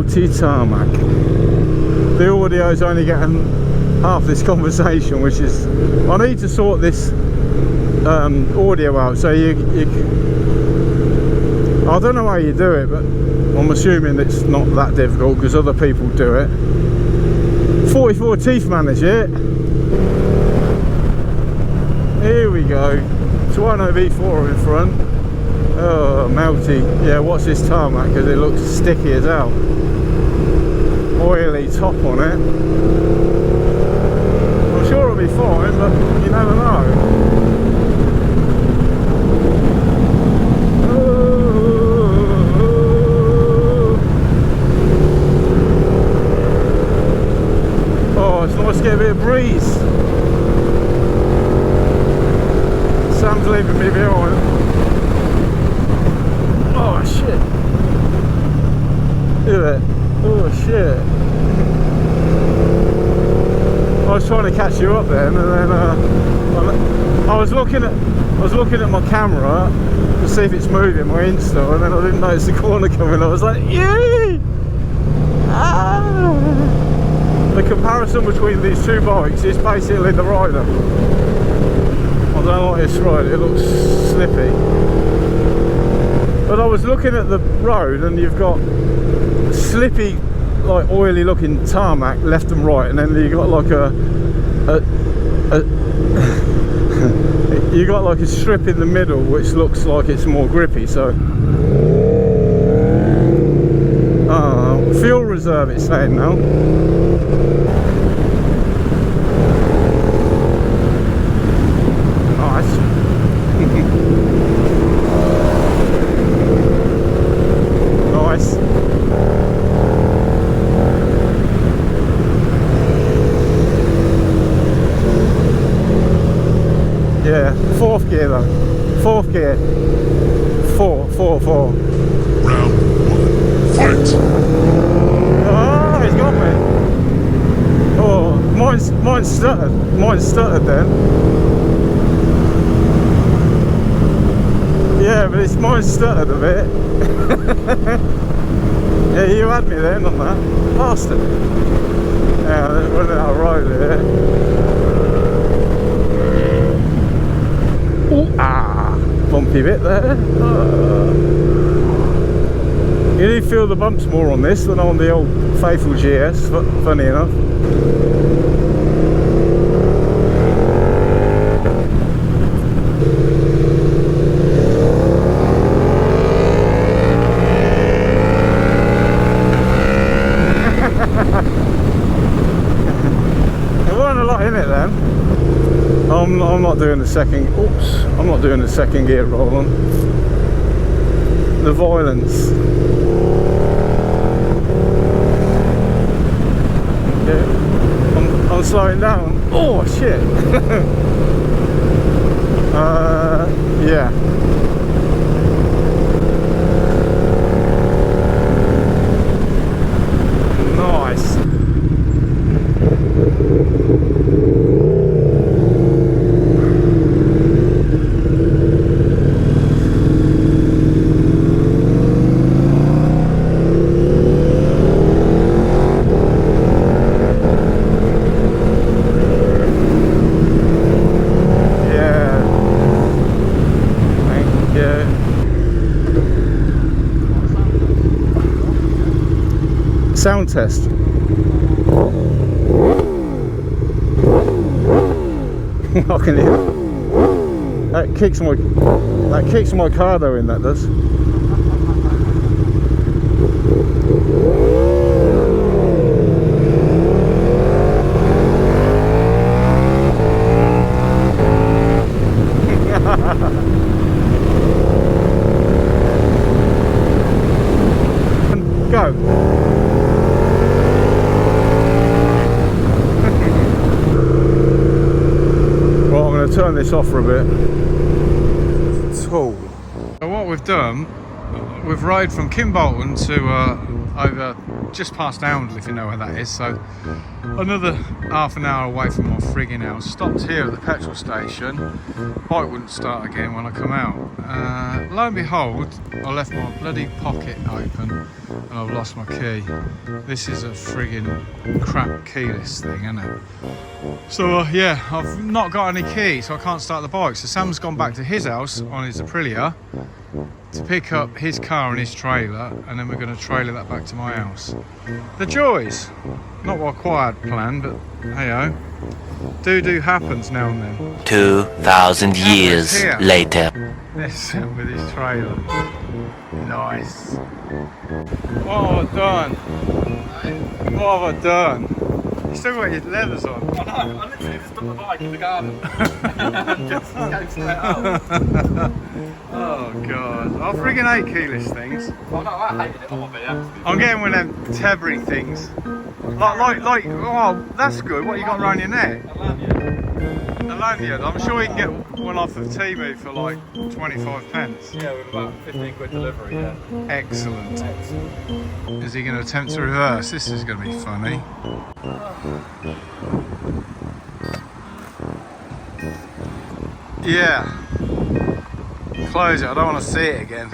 melty tarmac. The audio's only getting half this conversation, which is, I need to sort this audio out. So you I don't know how you do it, but I'm assuming it's not that difficult because other people do it. 44 teeth manager. Here we go. Tuono V4 in front. Oh, melty. Yeah, watch this tarmac because it looks sticky as hell. Oily top on it. I'm sure it'll be fine, but you never know. Oh, it's nice to get a bit of breeze. Sam's leaving me behind. Oh shit. Look at it. Oh shit. I was trying to catch you up then, and then I was looking at my camera to see if it's moving, my Insta, and then I didn't notice the corner coming. I was like, yay! Ah! The comparison between these two bikes is basically the rider. I don't like this ride, it looks slippy. But I was looking at the road and you've got slippy, like oily looking tarmac left and right, and then you got like you got like a strip in the middle which looks like it's more grippy. So fuel reserve it's saying now. Nice. Nice. Yeah, fourth gear though. Fourth gear. Four. Round one, fight! Oh, he's got me. Oh, mine's stuttered. Mine's stuttered then. Yeah, but mine's stuttered a bit. Yeah, you had me then on that. Bastard. Yeah, we're running out of road here. Ooh, bumpy bit there. You do feel the bumps more on this than on the old faithful GS, funny enough. There weren't a lot in it then. I'm not doing the second. Oops! I'm not doing the second gear roll on. The violence. Yeah, I'm slowing down. Oh shit! Yeah. Nice. Sound test. I can hear it. That kicks my car though in, that does. Go. Turn this off for a bit. So what we've done, we've rode from Kimbolton to over just past Oundle, if you know where that is. So another half an hour away from my frigging house. Stopped here at the petrol station. Bike wouldn't start again when I come out. Lo and behold, I left my bloody pocket open and I've lost my key. This is a frigging crap keyless thing, isn't it? So yeah, I've not got any key, so I can't start the bike. So Sam's gone back to his house on his Aprilia to pick up his car and his trailer, and then we're going to trailer that back to my house. The joys! Not what I quite had planned, but hey-ho. Do happens now and then. 2,000 years here. later. There's Sam with his trailer. Nice. What have I done? What have I done? You still got your leathers on. I know, I literally just put the bike in the garden. Just came straight out. Oh god. I friggin' hate keyless things. Oh no, I hated it on my BMW. I'm getting one of them Tebring things. Like, oh, that's good. What you got around your neck? A lanyard. A lanyard. I'm sure you can get one off of Temu for like 25 pence. Yeah, with about 15 quid delivery, yeah. Excellent. Is he going to attempt to reverse? This is going to be funny. Yeah. Close it. I don't want to see it again.